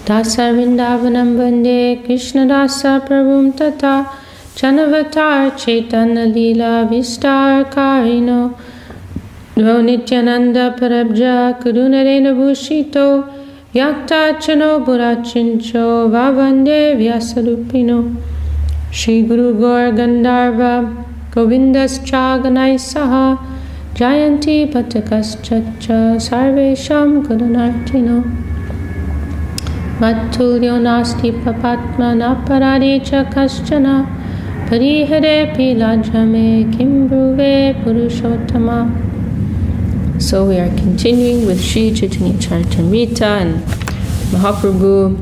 Dasa Vrindavanam Bande Krishna Dasa Prabhum Tata Chanavatar Chaitanya Leela Vistar Karino Nityananda Parabja Karunarena Bhushito Yakta Chano Burachincho Vavande Vyasadupino Shri Guru Gaur Gandharva Govindas Chaganai Saha Jayanti Patakas Ch.Ch Sarvesham Gurunartino Matulyo Nasti Papatma Naparade Cha Kaschana Parihare Pilajame Kimbruve Purushottama. So we are continuing with Sri Chaitanya Charitamrita, and Mahaprabhu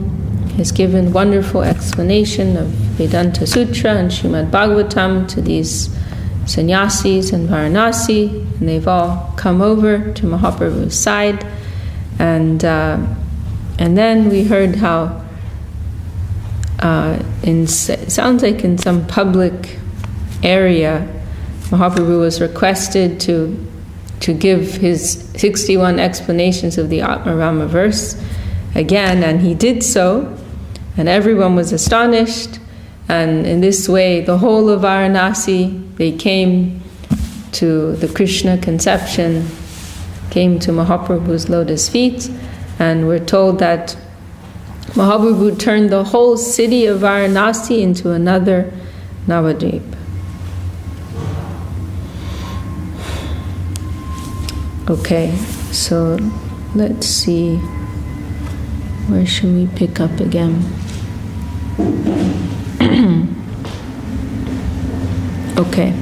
has given wonderful explanation of Vedanta Sutra and Srimad Bhagavatam to these sannyasis in Varanasi, and they've all come over to Mahaprabhu's side, and then we heard how it sounds like in some public area Mahaprabhu was requested to give his 61 explanations of the Atmarama verse again, and he did so, and everyone was astonished, and in this way the whole of Varanasi, they came to the Krishna conception, came to Mahaprabhu's lotus feet, and we're told that Mahaprabhu turned the whole city of Varanasi into another Navadvip. Okay, so let's see, where should we pick up again? Okay,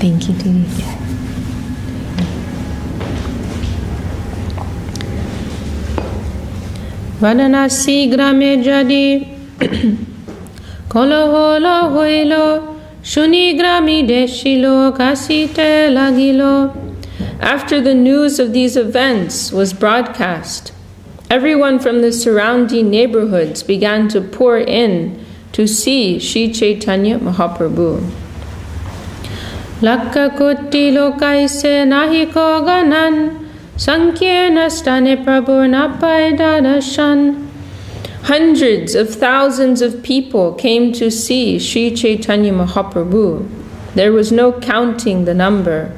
thank you, Didi. Varanasi grame jadi kolo holo hoilo shuni grami deshilo kasite lagilo. After the news of these events was broadcast, everyone from the surrounding neighborhoods began to pour in to see Sri Chaitanya Mahaprabhu. Lakka koti lokaise nahiko ganan Sankyena stane prabhu napaida dashan. Hundreds of thousands of people came to see Sri Chaitanya Mahaprabhu. There was no counting the number.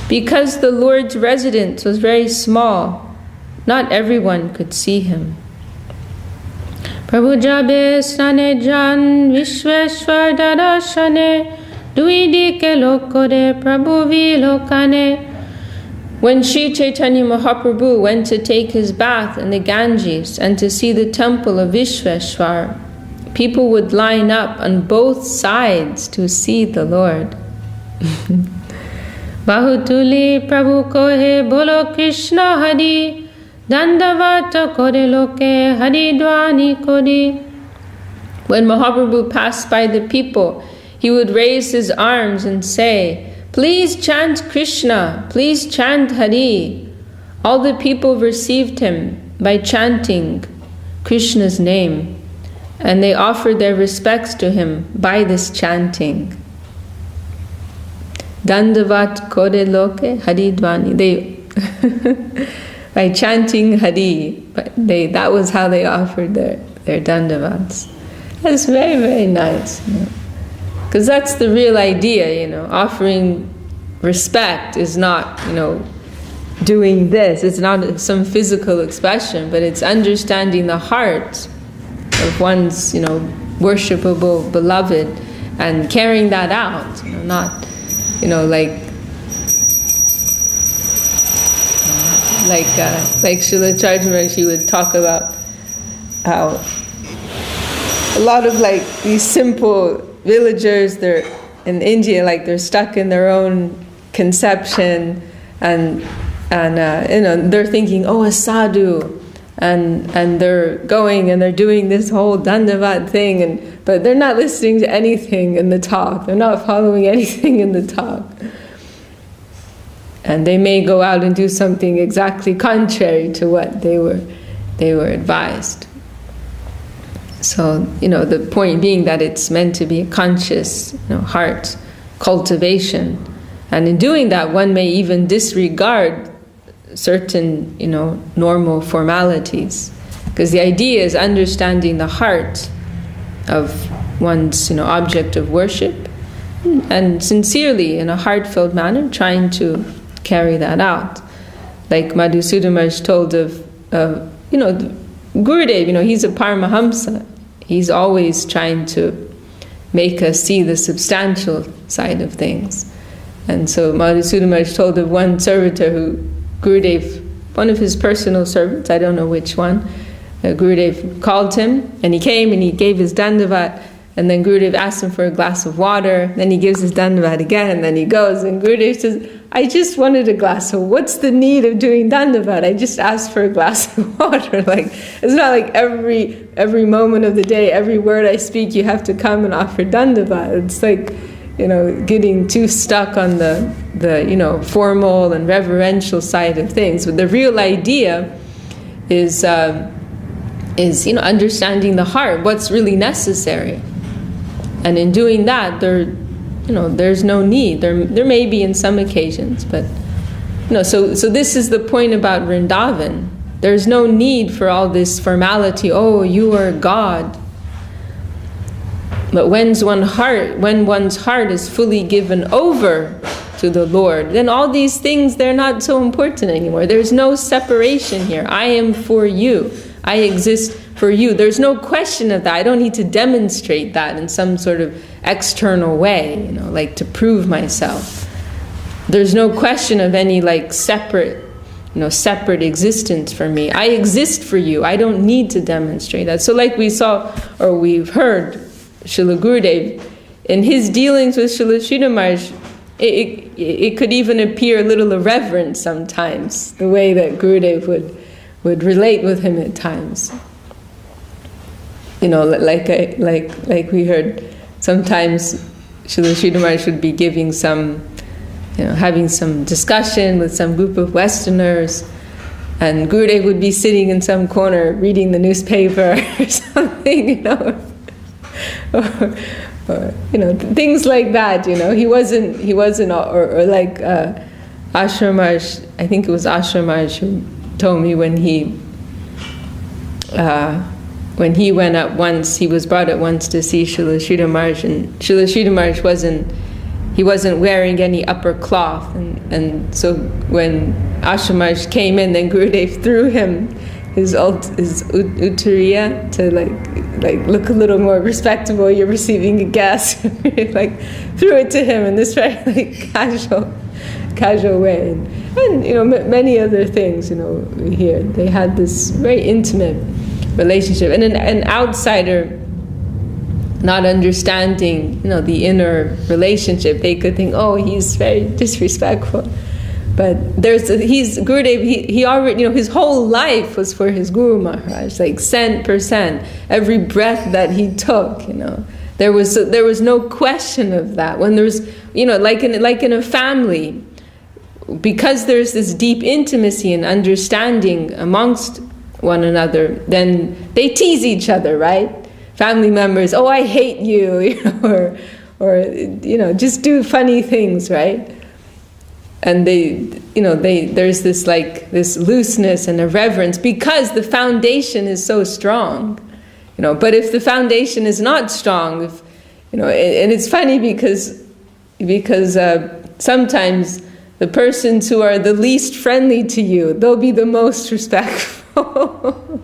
Because the Lord's residence was very small, not everyone could see him. Prabhu jabe stane jan vishveshwar darashane duidi ke lokore prabhu vilokane. When Sri Chaitanya Mahaprabhu went to take his bath in the Ganges and to see the temple of Vishveshwar, people would line up on both sides to see the Lord. Bahutuli Prabhu kohe bolo Krishna Hari, dandavata kore loke Hari dwani kodi. When Mahaprabhu passed by the people, he would raise his arms and say, "Please chant Krishna, please chant Hari." All the people received him by chanting Krishna's name, and they offered their respects to him by this chanting. Dandavat kore loke Hari dvani. By chanting Hari, that was how they offered their dandavats. That's very, very nice. Because that's the real idea, offering respect is not, doing this. It's not some physical expression, but it's understanding the heart of one's, worshipable beloved and carrying that out, not, like Srila Charjamar, she would talk about how a lot of these simple villagers, they're in India, they're stuck in their own conception, and they're thinking, oh, a sadhu, and they're going and they're doing this whole dandavat thing, but they're not listening to anything in the talk. They're not following anything in the talk, and they may go out and do something exactly contrary to what they were advised. So, the point being that it's meant to be a conscious, heart cultivation. And in doing that, one may even disregard certain, normal formalities. Because the idea is understanding the heart of one's object of worship, and sincerely, in a heartfelt manner, trying to carry that out. Like Madhya Maharaj told of Gurudev, he's a Paramahamsa. He's always trying to make us see the substantial side of things. And so Madhya Maharaj told of one servitor who Gurudev, one of his personal servants, I don't know which one, Gurudev called him, and he came and he gave his dandavat, and then Gurudev asked him for a glass of water, then he gives his dandavat again, and then he goes, and Gurudev says, I just wanted a glass of, what's the need of doing dandavat? I just asked for a glass of water. Like, it's not like every moment of the day, every word I speak, you have to come and offer dandavat. It's like, getting too stuck on the formal and reverential side of things. But the real idea is understanding the heart, what's really necessary. And in doing that, there's no need. There may be in some occasions, but so this is the point about Vrindavan. There's no need for all this formality. Oh, you are God. But when one's heart is fully given over to the Lord, then all these things, they're not so important anymore. There's no separation here. I am for you. I exist for you. There's no question of that. I don't need to demonstrate that in some sort of external way, like to prove myself. There's no question of any separate existence for me. I exist for you. I don't need to demonstrate that. So like we saw, or we've heard, Srila Gurudev, in his dealings with Srila Sridhar Maharaj, it could even appear a little irreverent sometimes, the way that Gurudev would relate with him at times. Like we heard, sometimes Srila Sridhar Maharaj would be giving some, having some discussion with some group of Westerners, and Gurudev would be sitting in some corner reading the newspaper or something, or things like that. He wasn't, or like Ashram Maharaj, I think it was Ashram Maharaj who told me when he went up once, he was brought at once to see Srila Sridhar Maharaj, and Srila Sridhar Maharaj wasn't wearing any upper cloth, and so when Ashram Maharaj came in, then Gurudev threw him his uttariya to like look a little more respectable. You're receiving a guest, threw it to him in this very casual way, and many other things. Here they had this very intimate relationship, and an outsider not understanding the inner relationship, they could think, oh, he's very disrespectful. But Gurudev, he already, his whole life was for his Guru Maharaj, cent per cent. Every breath that he took, there was no question of that. When there's, like in a family, because there's this deep intimacy and understanding amongst one another, then they tease each other, right? Family members, oh, I hate you, or just do funny things, right? And there's this this looseness and a reverence because the foundation is so strong, But if the foundation is not strong, and it's funny because sometimes the persons who are the least friendly to you, they'll be the most respectful.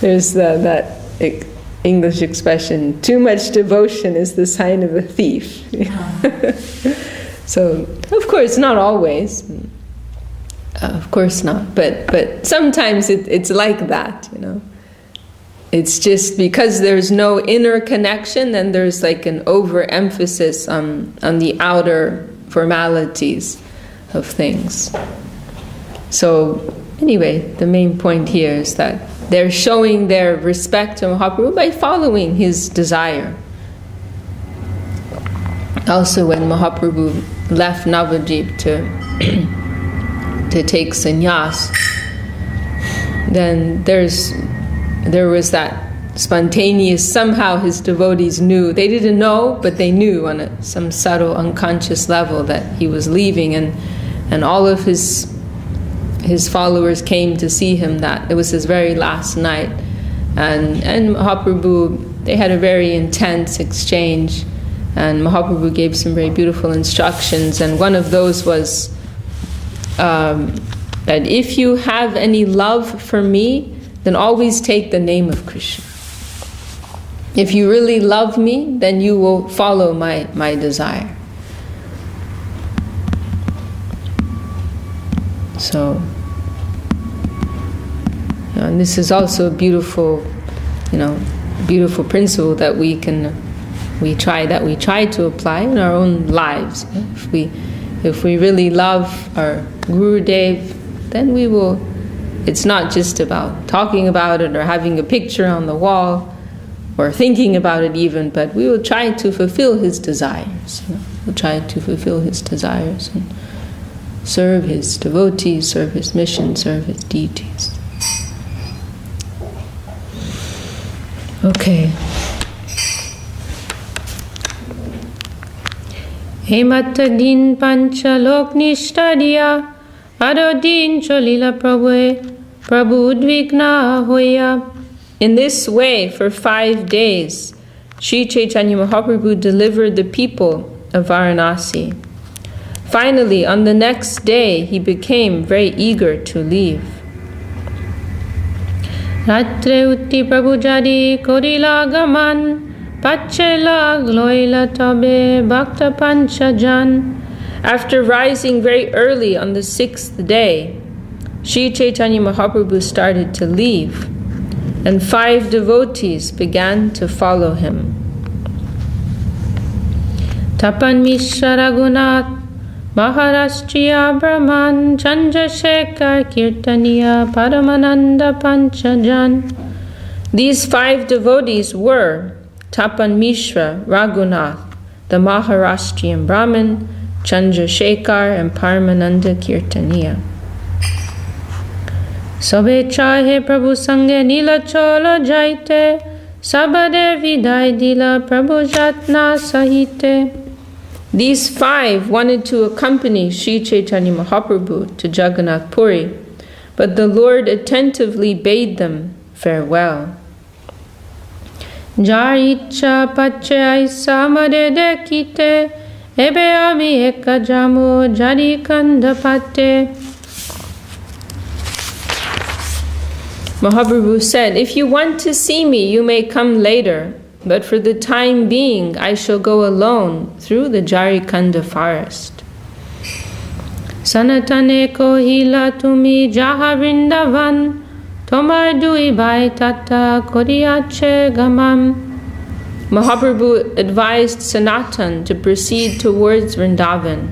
There's that English expression, too much devotion is the sign of a thief. So, of course, not always. Of course not. But sometimes it's like that, It's just because there's no inner connection, then there's an overemphasis on the outer formalities of things. So, anyway, the main point here is that they're showing their respect to Mahaprabhu by following his desire. Also, when Mahaprabhu left Navadvip to take sannyas, then there was that spontaneous, somehow his devotees knew, they didn't know, but they knew on some subtle unconscious level that he was leaving, and all of his his followers came to see him that it was his very last night. And Mahaprabhu, they had a very intense exchange, and Mahaprabhu gave some very beautiful instructions, and one of those was that if you have any love for me, then always take the name of Krishna. If you really love me, then you will follow my desire. So, and this is also a beautiful, beautiful principle that we try to apply in our own lives. If we really love our Gurudev, then we will. It's not just about talking about it or having a picture on the wall or thinking about it even, but we will try to fulfill his desires. We'll try to fulfill his desires and serve his devotees, serve his mission, serve his deities. Okay. Hematadin panchalok nishtadiya adodin cholila Prabhu udvigna hoya. In this way, for 5 days, Sri Chaitanya Mahaprabhu delivered the people of Varanasi. Finally, on the next day, he became very eager to leave. Ratre utti Prabhu jari korila gaman, pachela gloila tabe bhakta panchajan. After rising very early on the 6th day, Sri Chaitanya Mahaprabhu started to leave, and 5 devotees began to follow him. Tapan Mishra Raghunath, Maharashtriya Brahman, Ch.Ch. Kirtaniya Paramananda Panchajan. These 5 devotees were Tapan Mishra Raghunath, the Maharashtrian Brahmin, Ch.Ch. and Paramananda Kirtaniya. Sabe chahe Prabhu sange nila chola jaite, sabade vidai dila Prabhu jatna sahite. These 5 wanted to accompany Sri Chaitanya Mahaprabhu to Jagannath Puri, but the Lord attentively bade them farewell. Jar icha pache aisa made dekite, ebe ami eka jamu jari kandapate. Mahaprabhu said, if you want to see me, you may come later, but for the time being, I shall go alone through the Jarikanda forest. Sanatane kohila tumi jaha vrindavan, tomar dui bhai tata koriache gamam. Mahaprabhu advised Sanatan to proceed towards Vrindavan,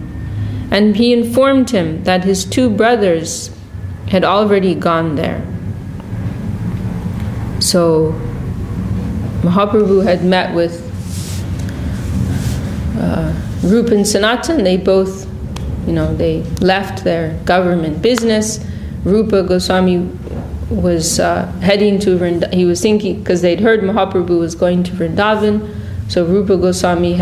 and he informed him that his 2 brothers had already gone there. So Mahaprabhu had met with Rupa and Sanatan. They both, they left their government business. Rupa Goswami was heading to Vrindavan. He was thinking, because they'd heard Mahaprabhu was going to Vrindavan, so Rupa Goswami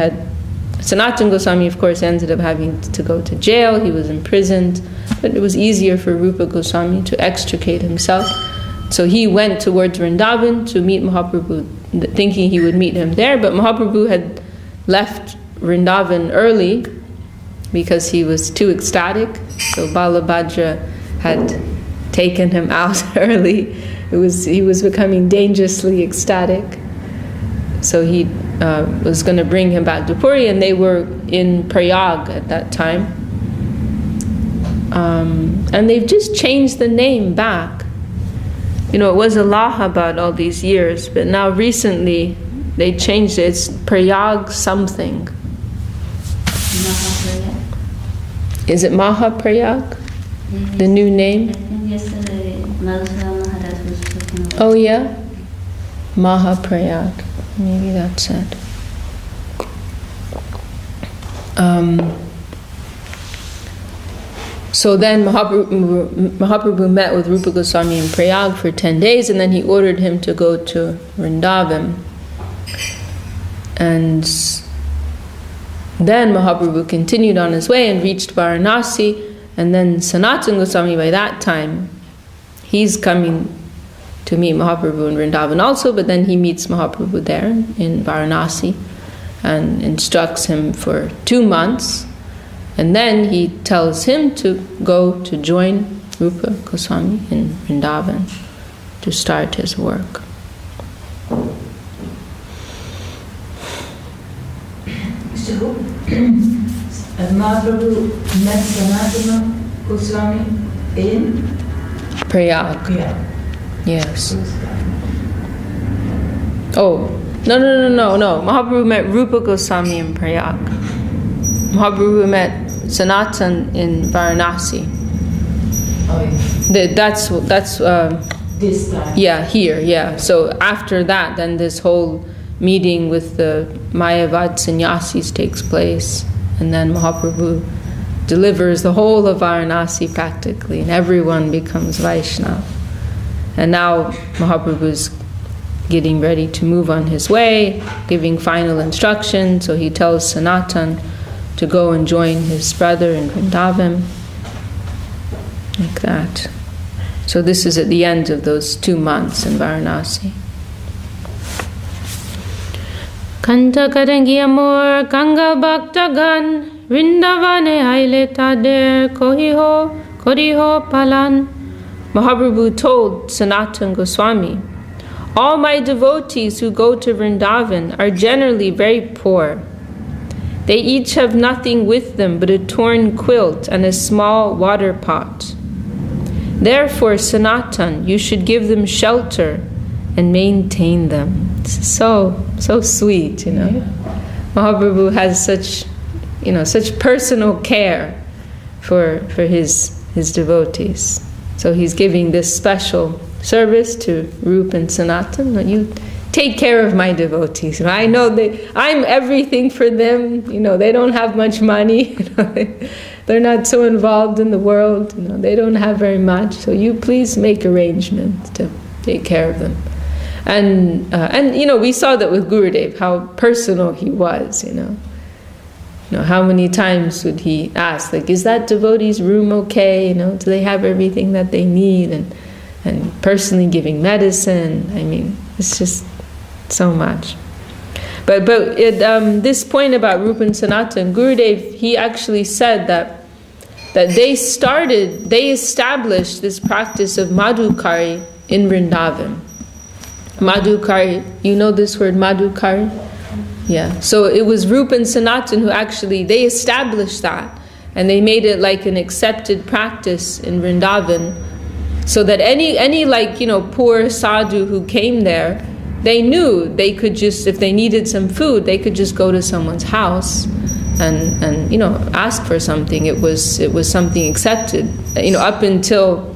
Sanatan Goswami, of course, ended up having to go to jail. He was imprisoned, but it was easier for Rupa Goswami to extricate himself. So he went towards Vrindavan to meet Mahaprabhu, thinking he would meet him there, but Mahaprabhu had left Vrindavan early because he was too ecstatic. So Balabhadra had taken him out early. He was becoming dangerously ecstatic. So he was going to bring him back to Puri, and they were in Prayag at that time. And they've just changed the name back. It was Allahabad all these years, but now recently they changed it. It's Prayag something. Is it Mahaprayag? The new name? I think yesterday Madhya Maharaj was talking about. Oh yeah? Mahaprayag. Maybe that's it. So then Mahaprabhu met with Rupa Goswami in Prayag for 10 days, and then he ordered him to go to Vrindavan. And then Mahaprabhu continued on his way and reached Varanasi, And then Sanatana Goswami, by that time, he's coming to meet Mahaprabhu in Vrindavan also, but then he meets Mahaprabhu there in Varanasi and instructs him for 2 months. And then he tells him to go to join Rupa Goswami in Vrindavan to start his work. So, Mahaprabhu met Sanatana Goswami in Prayag. Yeah. Yes. Oh, no. Mahaprabhu met Rupa Goswami in Prayag. Mahaprabhu met Sanatan in Varanasi. Oh, yeah. That's This time. yeah, here, yeah. So after that, then this whole meeting with the Mayavad sannyasis takes place, and then Mahaprabhu delivers the whole of Varanasi practically, and everyone becomes Vaishnava. And now Mahaprabhu's getting ready to move on his way, giving final instruction, so he tells Sanatan to go and join his brother in Vrindavan, like that. So this is at the end of those 2 months in Varanasi. Kanta karangi amor ganga bhaktagan Vrindavane aile tader koriho palan. Mahaprabhu told Sanatana Goswami, all my devotees who go to Vrindavan are generally very poor. They each have nothing with them but a torn quilt and a small water pot. Therefore, Sanatan, you should give them shelter and maintain them. It's so sweet, Yeah. Mahaprabhu has such personal care for his devotees. So he's giving this special service to Rupa and Sanatan. You take care of my devotees. I know I'm everything for them. They don't have much money. They're not so involved in the world. They don't have very much. So you please make arrangements to take care of them. And we saw that with Gurudev, how personal he was. How many times would he ask, is that devotee's room okay? Do they have everything that they need? And personally giving medicine. I mean, it's just so much. But this point about Rupa and Sanatan, Gurudev, he actually said that they established this practice of Madhukari in Vrindavan. Madhukari, you know this word Madhukari? Yeah. So it was Rupa and Sanatan who they established that, and they made it like an accepted practice in Vrindavan, so that any poor sadhu who came there, they knew they could just, if they needed some food, they could just go to someone's house and ask for something. It was something accepted, up until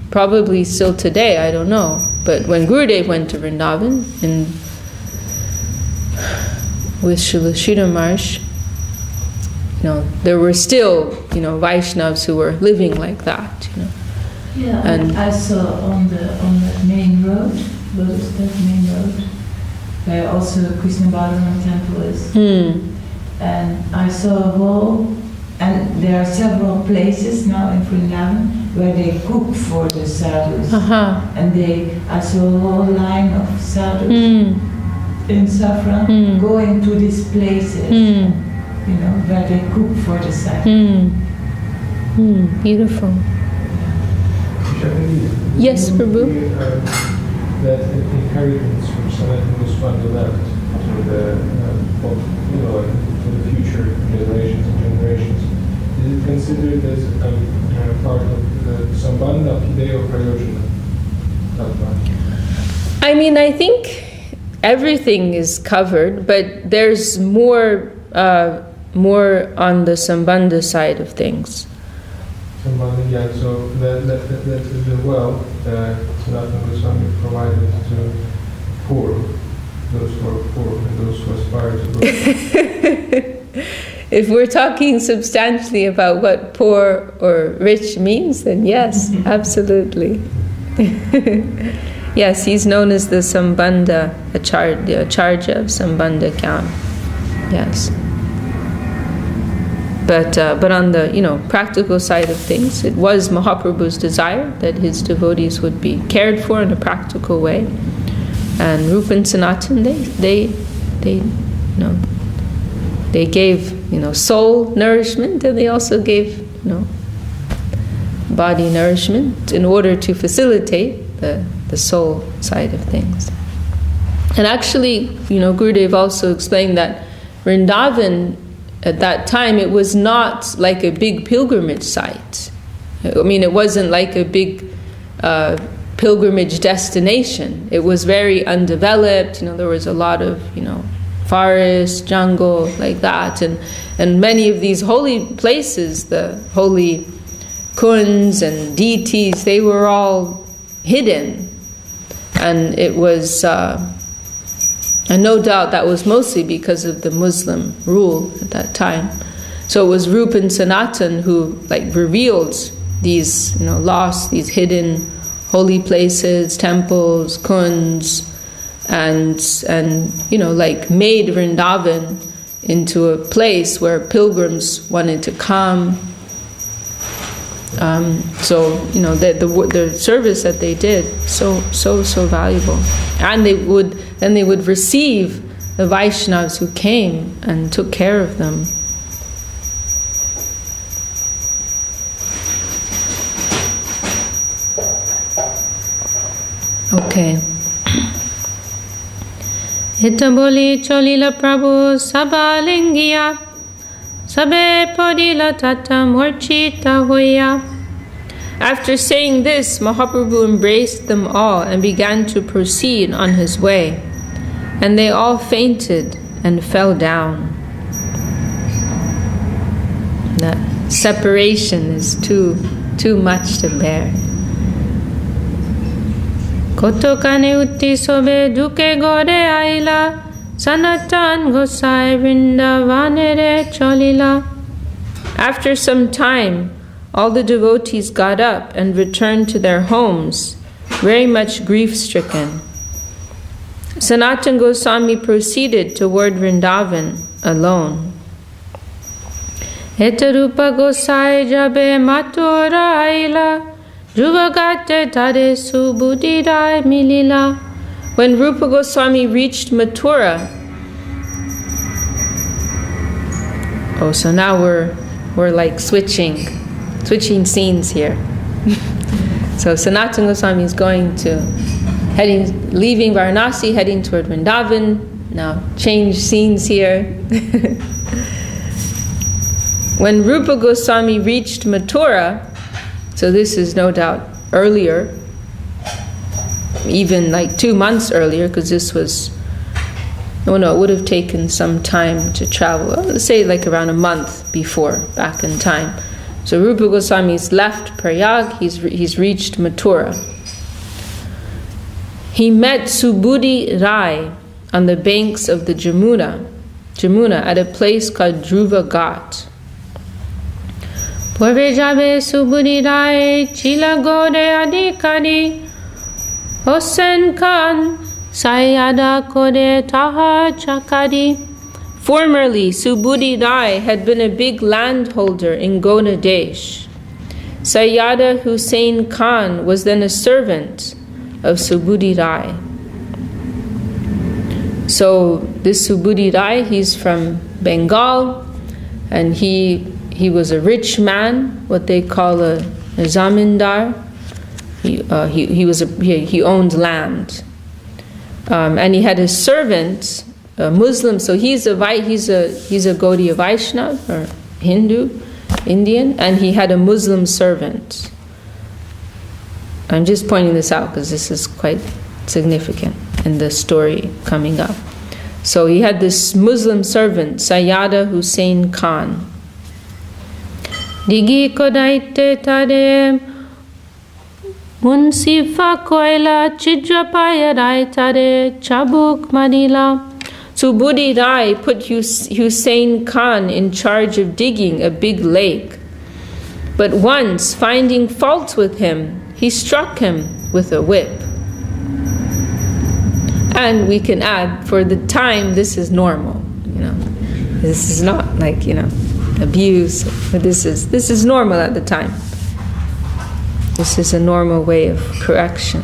probably still today, I don't know. But when Gurudev went to Vrindavan with Srila Sridhar Maharaj, there were still Vaishnavas who were living like that. Yeah, and I saw on that main road, Lotus Step main road, where also Krishna Balaram temple is. And I saw a whole, and there are several places now in Vrindavan where they cook for the sadhus. And I saw a whole line of sadhus in saffron going to these places, where they cook for the sadhus. Beautiful. Yes, Prabhu. That inheritance from Sanatana Goswami left to the future generations and generations. Is it considered as part of the Sambandha, Hideo Prayojana? I mean, I think everything is covered, but there's more on the Sambandha side of things. Sambandha, yeah. So that's the wealth that Sanatana Goswami provided to poor, those who are poor and those who aspire to go. If we're talking substantially about what poor or rich means, then yes, absolutely. Yes, he's known as the Sambandha, Acharya of Sambandha camp. Yes. But on the practical side of things, it was Mahaprabhu's desire that his devotees would be cared for in a practical way. And Rupa and Sanatan, they gave soul nourishment, and they also gave body nourishment in order to facilitate the soul side of things. And actually, Gurudev also explained that Vrindavan at that time, it was not like a big pilgrimage site. I mean, it wasn't like a big pilgrimage destination. It was very undeveloped. There was a lot of forest, jungle, like that, and many of these holy places, the holy kunds and deities, they were all hidden, and it was. And no doubt that was mostly because of the Muslim rule at that time. So it was Rupa and Sanatan who revealed these lost, these hidden holy places, temples, kunds, and made Vrindavan into a place where pilgrims wanted to come. So the service that they did so valuable, and they would receive the Vaishnavas who came and took care of them. Okay. Hitaboli cholila Prabhu sabalingiya sabe podila tata morchita hoya. After saying this, Mahaprabhu embraced them all and began to proceed on his way, and they all fainted and fell down. The separation is too much to bear. Kotokane utti sobe duke gore aila, Sanatan Gosai Vrindavanere Cholila. After some time, all the devotees got up and returned to their homes, very much grief-stricken. Sanatan Goswami proceeded toward Vrindavan alone. Etarupa Gosai jabe matura aila, juvagate tare subudhirai milila. When Rupa Goswami reached Mathura, so now we're like switching scenes here. So Sanatan Goswami is leaving Varanasi, heading toward Vrindavan. Now change scenes here. When Rupa Goswami reached Mathura, so this is no doubt earlier, even 2 months earlier, because this was, it would have taken some time to travel. Let's say around a month before, back in time. So Rupa Goswami's left Prayag, he's reached Mathura. He met Subudhi Rai on the banks of the Jamuna at a place called Dhruva Ghat. Purve jabe Subudhi Rai chila gore adikari, Hosen Khan Sayada kore taha chakari. Formerly, Subudhi Rai had been a big landholder in Goda Desh. Sayyada Hussain Khan was then a servant of Subudhi Rai. So this Subudhi Rai, he's from Bengal, and he was a rich man, what they call a zamindar. He owned land, and he had a servant, a Muslim. So he's a Gaudiya Vaishnav or Hindu, Indian, and he had a Muslim servant. I'm just pointing this out because this is quite significant in the story coming up. So he had this Muslim servant, Sayyada Hussain Khan. Digi kodaite tare munsifa koila chidrapaya rai tare chabuk madila. Subudhi Rai put Hussain Khan in charge of digging a big lake. But once, finding fault with him, he struck him with a whip. And we can add, for the time, this is normal. This is not abuse. But this is normal at the time. This is a normal way of correction.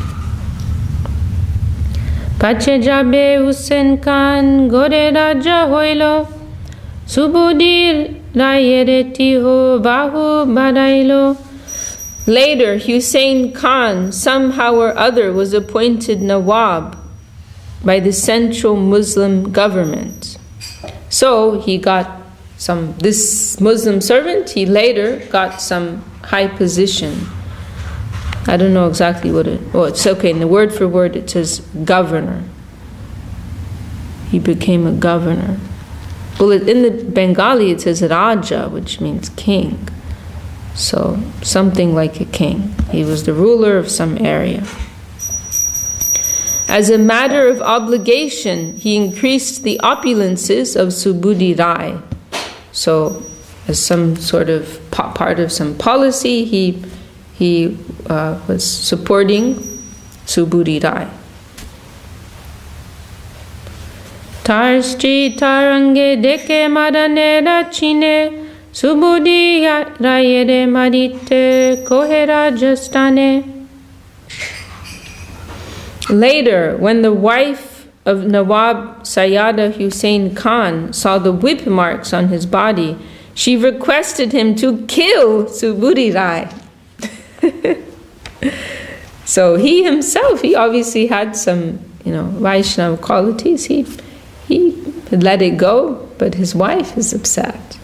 Pache jabe Hussein Khan gore raja hoilo, subudi rayereti ho bahu badailo. Later, Hussein Khan somehow or other was appointed Nawab by the central Muslim government. So he got this Muslim servant, he later got some high position. I don't know exactly what it's okay, in the word for word it says governor. He became a governor. Well, in the Bengali it says Raja, which means king. So, something like a king. He was the ruler of some area. As a matter of obligation, he increased the opulences of Subudhi Rai. So, as some sort of part of some policy, he was supporting Subudhi Rai. Tarstri tarange deke marane rachine, Subudhi rayere marite kohera justane. Later, when the wife of Nawab Sayyada Hussein Khan saw the whip marks on his body, she requested him to kill Subudhi Rai. So he himself, he obviously had some, Vaishnava qualities. He let it go, but his wife is upset.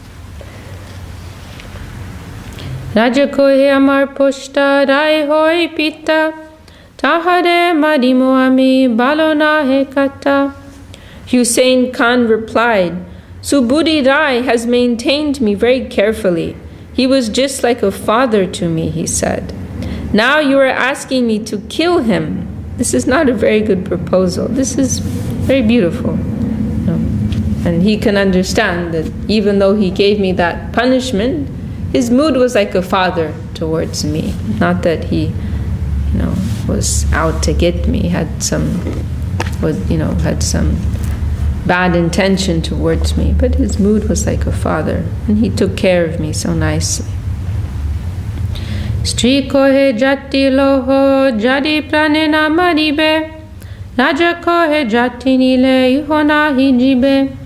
Raja kohe amar poshta rai hoi pita, tahare marimo ami balona he kata. Hussein Khan replied, Subudhi Rai has maintained me very carefully. He was just like a father to me, he said. Now you are asking me to kill him. This is not a very good proposal. This is very beautiful. And he can understand that even though he gave me that punishment, his mood was like a father towards me. Not that he, was out to get me, had some bad intention towards me, but his mood was like a father, and he took care of me so nicely. Stri kohe jati loho jadi pranena maribe, raja kohe jati nile ihona hijibe.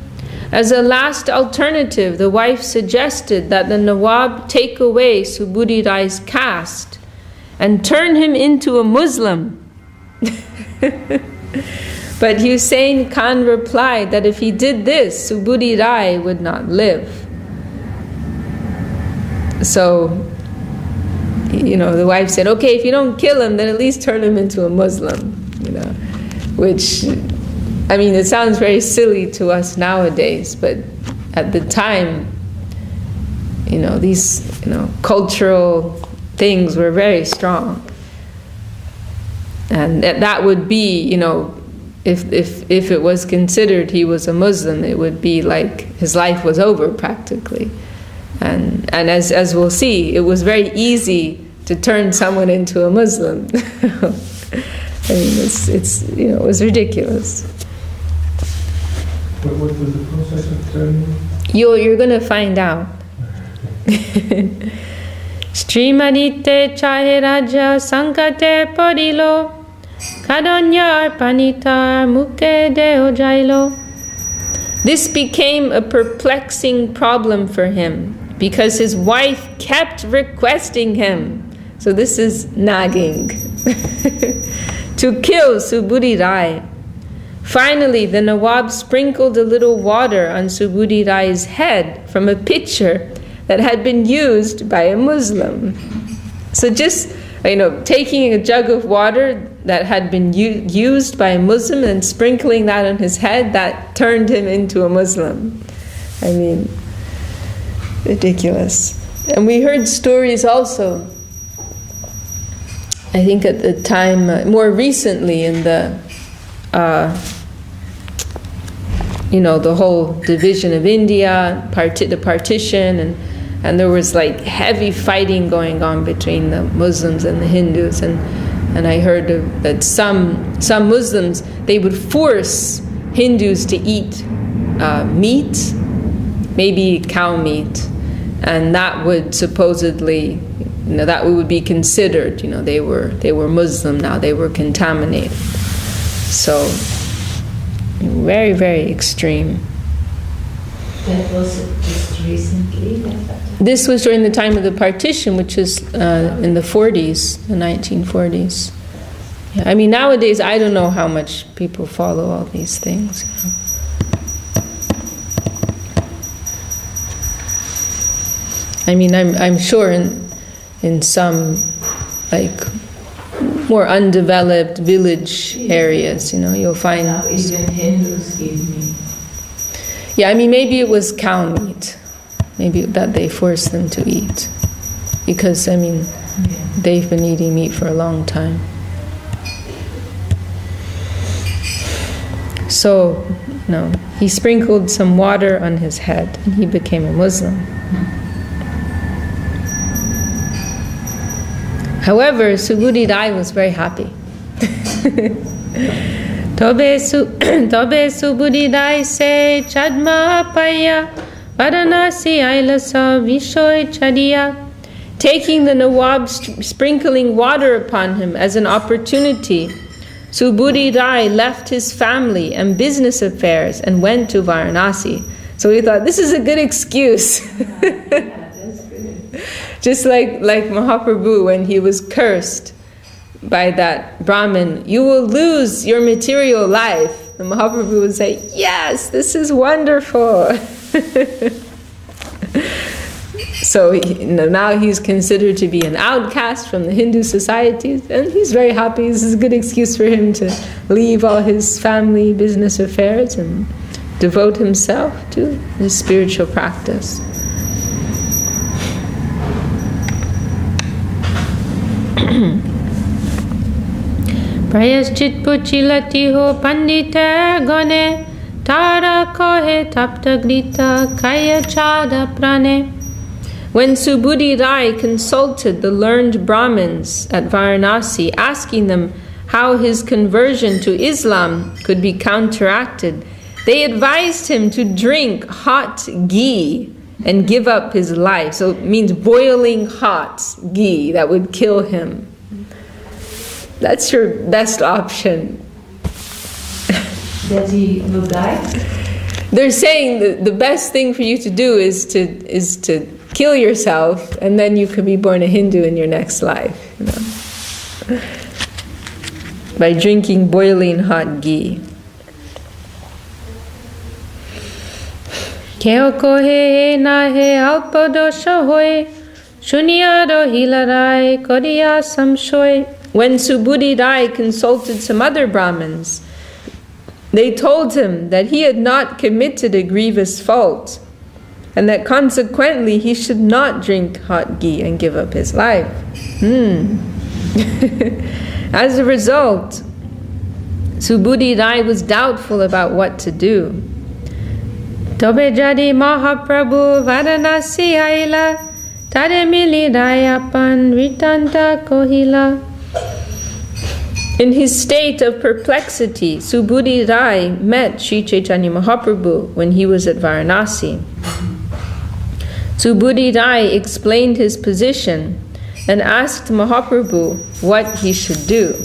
As a last alternative, the wife suggested that the Nawab take away Subudhi Rai's caste and turn him into a Muslim. But Hussein Khan replied that if he did this, Subudhi Rai would not live. So, the wife said, okay, if you don't kill him, then at least turn him into a Muslim. Which, it sounds very silly to us nowadays, but at the time, these, cultural things were very strong. And that would be, if it was considered he was a Muslim, it would be like his life was over practically. And as we'll see, it was very easy to turn someone into a Muslim. It was ridiculous. What was the process of turning? You're going to find out. Srimadite chahe raja sankate porilo, kadonyar panita muke deo jailo. This became a perplexing problem for him because his wife kept requesting him. So this is nagging. To kill Subudhi Rai. Finally, the Nawab sprinkled a little water on Subudhi Rai's head from a pitcher that had been used by a Muslim. So just, taking a jug of water that had been used by a Muslim and sprinkling that on his head, that turned him into a Muslim. Ridiculous. And we heard stories also, I think at the time, more recently in the the whole division of India, the partition, and there was like heavy fighting going on between the Muslims and the Hindus, and I heard that some Muslims, they would force Hindus to eat meat, maybe cow meat, and that would supposedly, that would be considered, they were Muslim now, they were contaminated. So, very, very extreme. That was just recently? This was during the time of the partition, which is in the 40s, the 1940s. Yeah, I mean, nowadays, I don't know how much people follow all these things. I mean, I'm sure in some, like, more undeveloped village areas, you'll find... Now even Hindus eat meat. Yeah, I mean, maybe it was cow meat. Maybe that they forced them to eat. Because, I mean, they've been eating meat for a long time. So, he sprinkled some water on his head and he became a Muslim. However, Subhuti Rai was very happy. Tobe Subhuti Rai se chadma apaya varanasi ailasa vishoy chadiya. Taking the Nawab sprinkling water upon him as an opportunity, Subhuti Rai left his family and business affairs and went to Varanasi. So he thought, this is a good excuse. Just like Mahaprabhu, when he was cursed by that Brahmin, you will lose your material life. And Mahaprabhu would say, yes, this is wonderful. So now he's considered to be an outcast from the Hindu societies, and he's very happy. This is a good excuse for him to leave all his family business affairs and devote himself to his spiritual practice. Prayaschit puchilati ho pandita gone tara kohe tapta grita kaya chada prane. When Subhuti Rai consulted the learned Brahmins at Varanasi, asking them how his conversion to Islam could be counteracted, they advised him to drink hot ghee and give up his life. So it means boiling hot ghee that would kill him. That's your best option. That he will die? They're saying that the best thing for you to do is to kill yourself, and then you could be born a Hindu in your next life. By drinking boiling hot ghee. Keo kohe na he alpadosha hoy shuniyado hilarai koriya samshoy. When Subhuti Rai consulted some other Brahmins, they told him that he had not committed a grievous fault, and that consequently he should not drink hot ghee and give up his life. As a result, Subhuti Rai was doubtful about what to do. Tobe jadi Mahaprabhu Varanasi aila tare mili rayapan ritanta kohila. In his state of perplexity, Subhuti Rai met Sri Chaitanya Mahaprabhu when he was at Varanasi. Subhuti Rai explained his position and asked Mahaprabhu what he should do.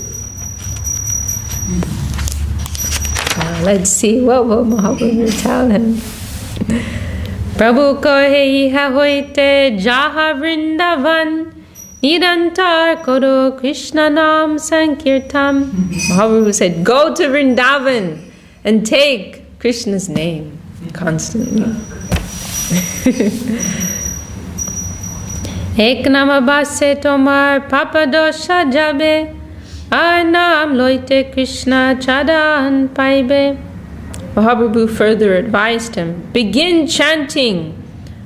Let's see, what will Mahaprabhu tell him? Prabhu kohe iha hoite jaha vrindavan Nirantar koro Krishna nam sankirtam. Mahaprabhu said, go to Vrindavan and take Krishna's name constantly. Ek namabase tomar papadosha jabe ar naam loite Krishna chadan paibe. Mahaprabhu further advised him, begin chanting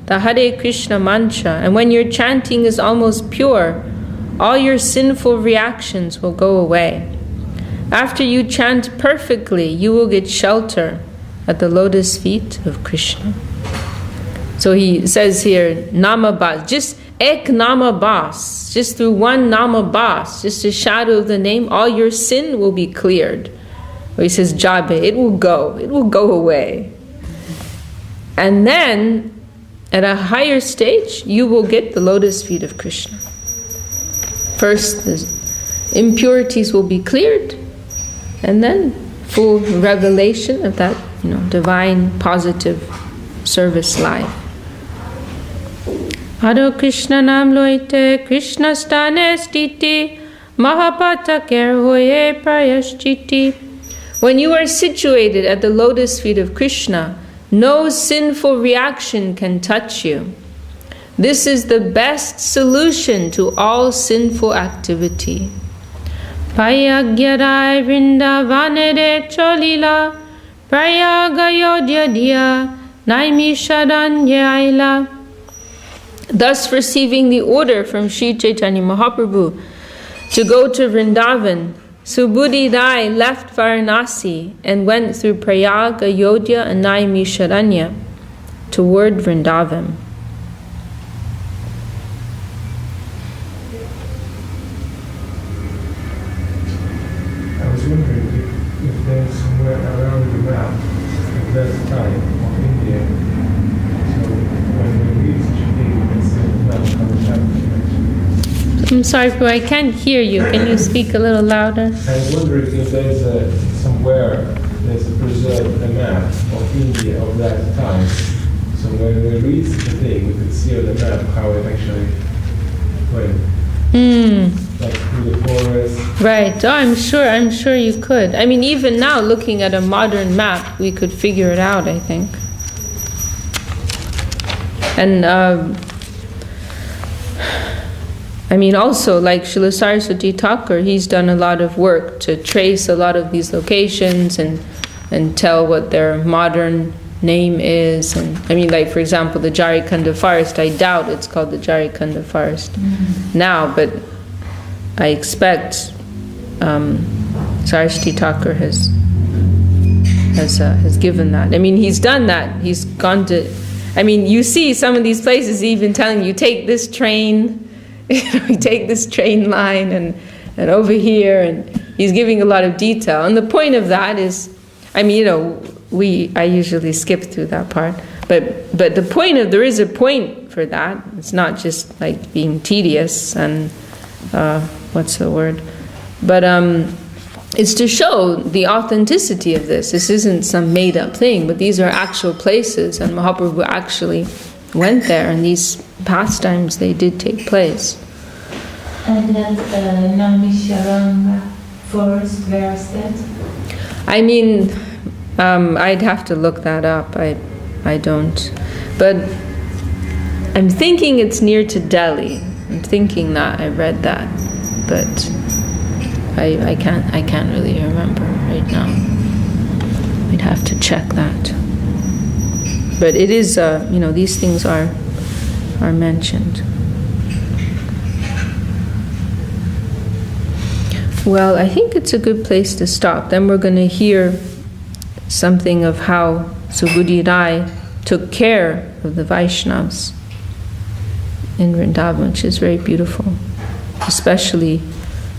the Hare Krishna mantra, and when your chanting is almost pure, all your sinful reactions will go away. After you chant perfectly, you will get shelter at the lotus feet of Krishna. So he says here, Namabas, just ek Namabas, just through one Namabas, just a shadow of the name, all your sin will be cleared. Or he says, Jabe, it will go away. And then at a higher stage, you will get the lotus feet of Krishna. First, the impurities will be cleared, and then full revelation of that, divine, positive service life. Ado Krishna nam loite Krishna stane stiti mahapata ker hoye prayaschiti. When you are situated at the lotus feet of Krishna, no sinful reaction can touch you. This is the best solution to all sinful activity. Payagyarai vrindavanere cholila prayagayodhya dhya naimisharanyaila. Thus receiving the order from Sri Chaitanya Mahaprabhu to go to Vrindavan, Subudhi Rai left Varanasi and went through Prayag, Ayodhya and Naimisharanya toward Vrindavan. I was wondering if there's somewhere around the map at that time of India, so when we reach Chile, we can see the map coming back. I'm sorry, Prabhu, I can't hear you. Can you speak a little louder? I was wondering if there's somewhere there's a preserved map of India of that time. So when we reach the thing, we could see on the map how it actually went. Like through the forest. Right. Oh, I'm sure you could. I mean, even now, looking at a modern map, we could figure it out, I think. And also, like Srila Saraswati Thakur, he's done a lot of work to trace a lot of these locations and tell what their modern name is. And like, for example, the Jharikanda forest, I doubt it's called the Jharikanda forest now, but I expect Saraswati Thakur has given that. He's done that. He's gone to, you see some of these places even telling you, take this train, you take this train line and over here, and he's giving a lot of detail. And the point of that is, I usually skip through that part, but the point of, there is a point for that. It's not just like being tedious and what's the word? But it's to show the authenticity of this. This isn't some made up thing, but these are actual places, and Mahaprabhu actually went there, and these pastimes, they did take place. And that Naimisharanya forest, where is that? I'd have to look that up. I don't. But I'm thinking it's near to Delhi. I'm thinking that I read that, but I can't really remember right now. I'd have to check that. But it is, these things are mentioned. Well, I think it's a good place to stop. Then we're going to hear something of how Subudhi Rai took care of the Vaishnavas in Vrindavan, which is very beautiful. Especially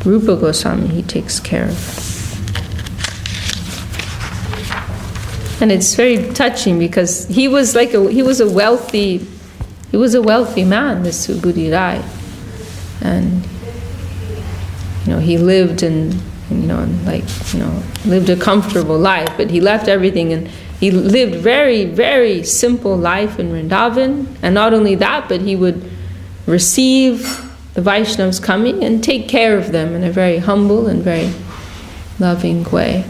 Rupa Goswami, he takes care of. And it's very touching because he was a wealthy man, this Subudhi Rai, and he lived lived a comfortable life, but he left everything and he lived very, very simple life in Vrindavan. And not only that, but he would receive the Vaishnavas coming and take care of them in a very humble and very loving way.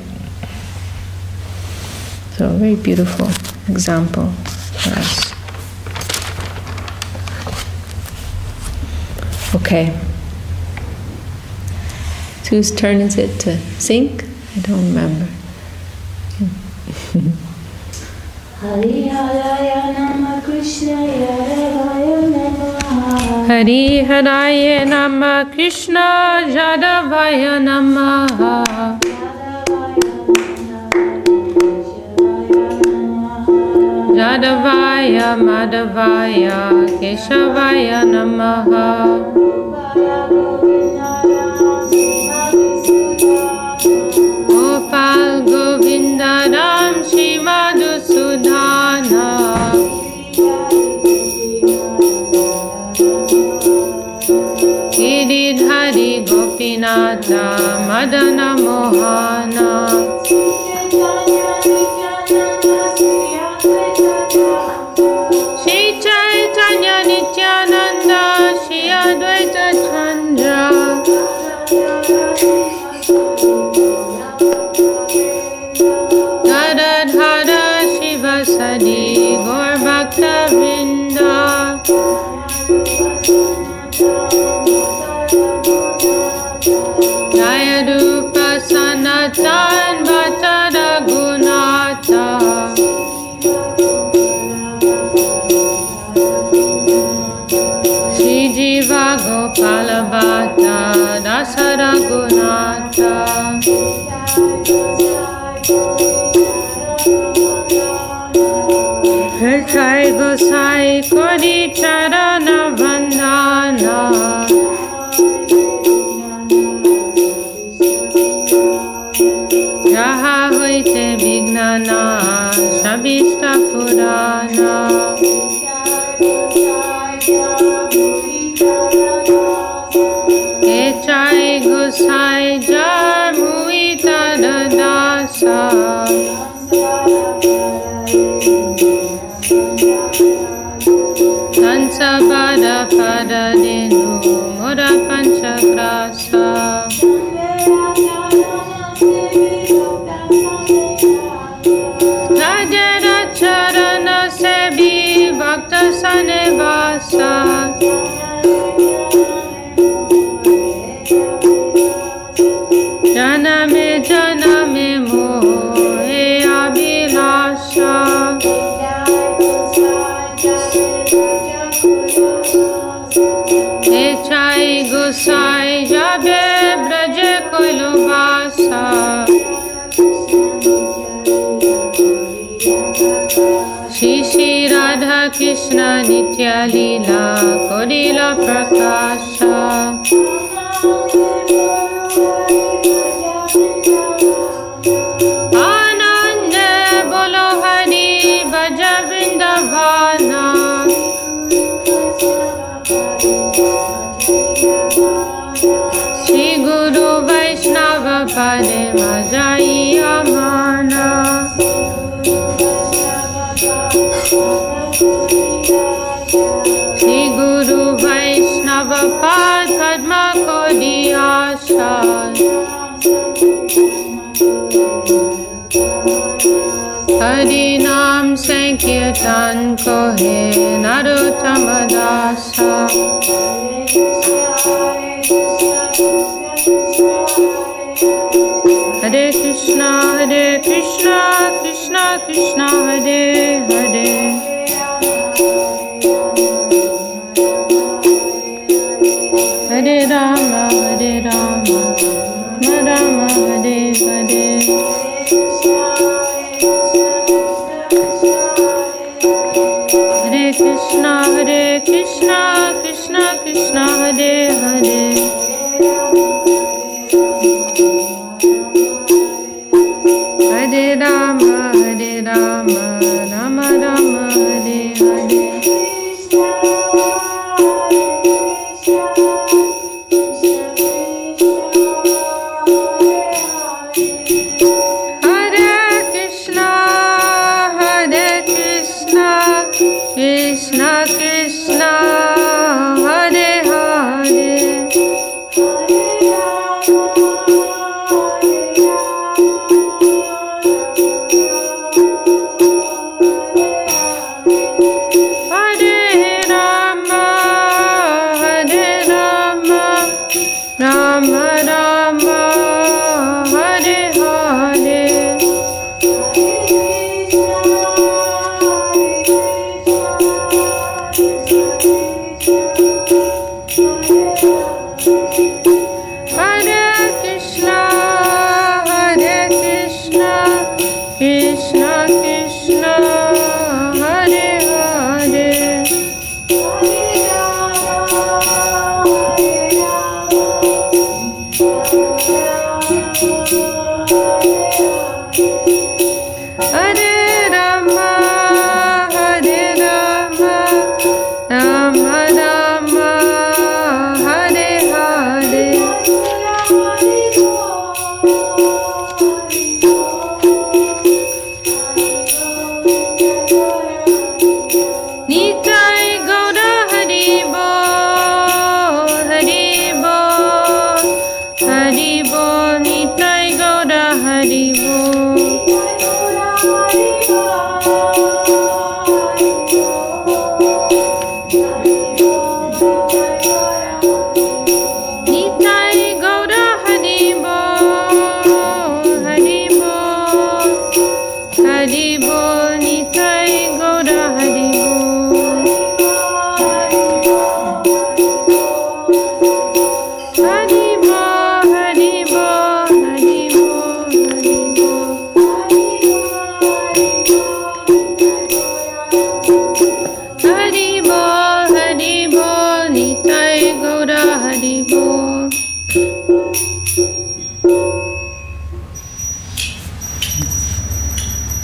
So a very beautiful example for us. Okay. Whose turn is it to sing? I don't remember. Hari Haraya Nama Krishna Yadavaya Namaha. Hari Haraya Nama Krishna Yadavaya Namaha. Yadavaya Madhavaya Keshavaya Namaha. Gopal Govinda Ram Shri Madhusudhana. Madana Mohana Shri Chaitanya Nityananda Shri Advaita Chandra Gadadhara Shivasadi Gaur Bhakta Vrinda Jaya Rupa Sanatan Bhatta Raghunatha Shri Jiva Gopala Bhatta Dasa Raghunatha Jai Gosai Kodi Charana Vandana Jaha Hoite Vignana Shabishta Purana Jai Gosai Jarmuita Dasa Sansabada Pada Denu Mura Panchakrasa Rajara Charana Sebi Bhakta Sanevasa Janame Janame Mohe Abhilasha Chai Gosai Jabe Braje Koilubasa Shri Shri Radha Krishna Nitya Leela Kodila Prakasha Anande Bolo Hari Bhaja Vrindavana Shri Guru Vaishnava Pade Majai Amana Shri Guru Vaishnava Pad Padma Kodi Asha Hari Nam Sankirtan Kohe Narottama Dasa Hare Krishna, Krishna Krishna, Hare Hare Hare Rama, Rama Rama, Hare Hare Hare Krishna, Krishna Krishna, Hare Hare Hare Rama, Rama Rama, Hare Hare Hare Krishna, Krishna Krishna, Hare Hare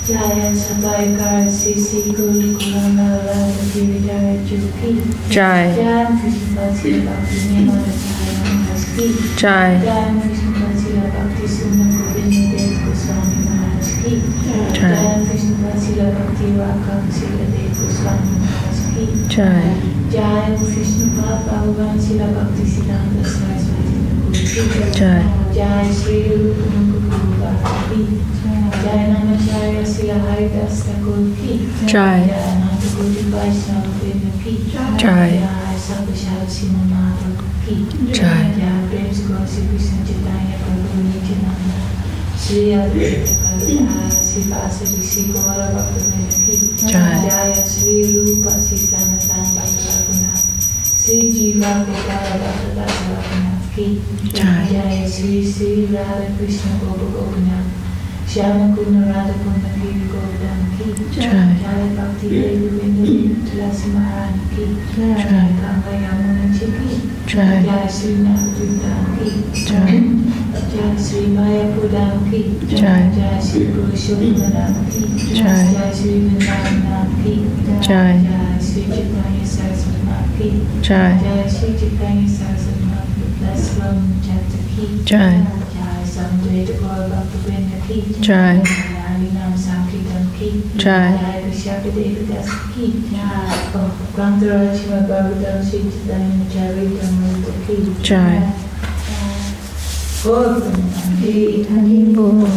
Jaya Sabaikar Sisi Guru Kulamala Vividaya Juki. Jai. Jaya Krishna Bhaktila Bhakti Nimada Jaya Mahaski. Jai. Jaya Krishna Bhaktila Bhakti Sundar Govinda Dev Goswami Maharajki. Jaya Krishna Bhaktila Bhakti Vaka Sila Dev Goswami Maharajki. Jai. Jaya Krishna Bhagavan Sila Bhakti Siddhanta Saraswati Thakur. Jai. Jaya Sriyukta Guru Bhakti. Jaya Namacharya Sila Haridas Thakur ki. Jai. Jaya Nanda Guru Vaishnava Vrinda ki. Jai. Jaya Sabhashad Simamata ki. Jai. Jaya Prem Sri Krishna Chaitanya Prabhu Nityananda. Sri Advaita Kalaya Sri Vasari Sri Gaura Bhaktivinoda ki. Jai. Jaya Sri Rupa Sri Sanatana Bhaktivinoda. Sri Jiva Gopala Bhaktivinoda Raghunath ki. Jai. Jaya Sri Sri Radha Krishna Gopa Gopinath. Shyama Kuna Radha Kuna Giri Govardhan ki. Jai. Jaya Bhakti Devi Vindali Tulasi Maharani ki. Jaya Ganga Yamuna Chiki. Jai. Jaya Sri Navadvitan ki. Jai. Jaya Sri Maya Pudam ki. Jai. Jaya Sri Purushottam ki. Jai. Jaya Sri Vrindavan ki. Jai. Jaya Sri Chaitanya Saraswati ki. Jai. Jaya Sri Chaitanya Saraswati plus one chapter ki. Jai. Jaya Samdvaita Gaura Bhaktivinoda ki. Jai. Harinam Sankirtan ki. Jai. Jaya Vishakha Devidasi ki. Grantarachima Bhagavatam Sri Chaitanya Charitamrita ki. Jai. Gaura Hari Hari Bol.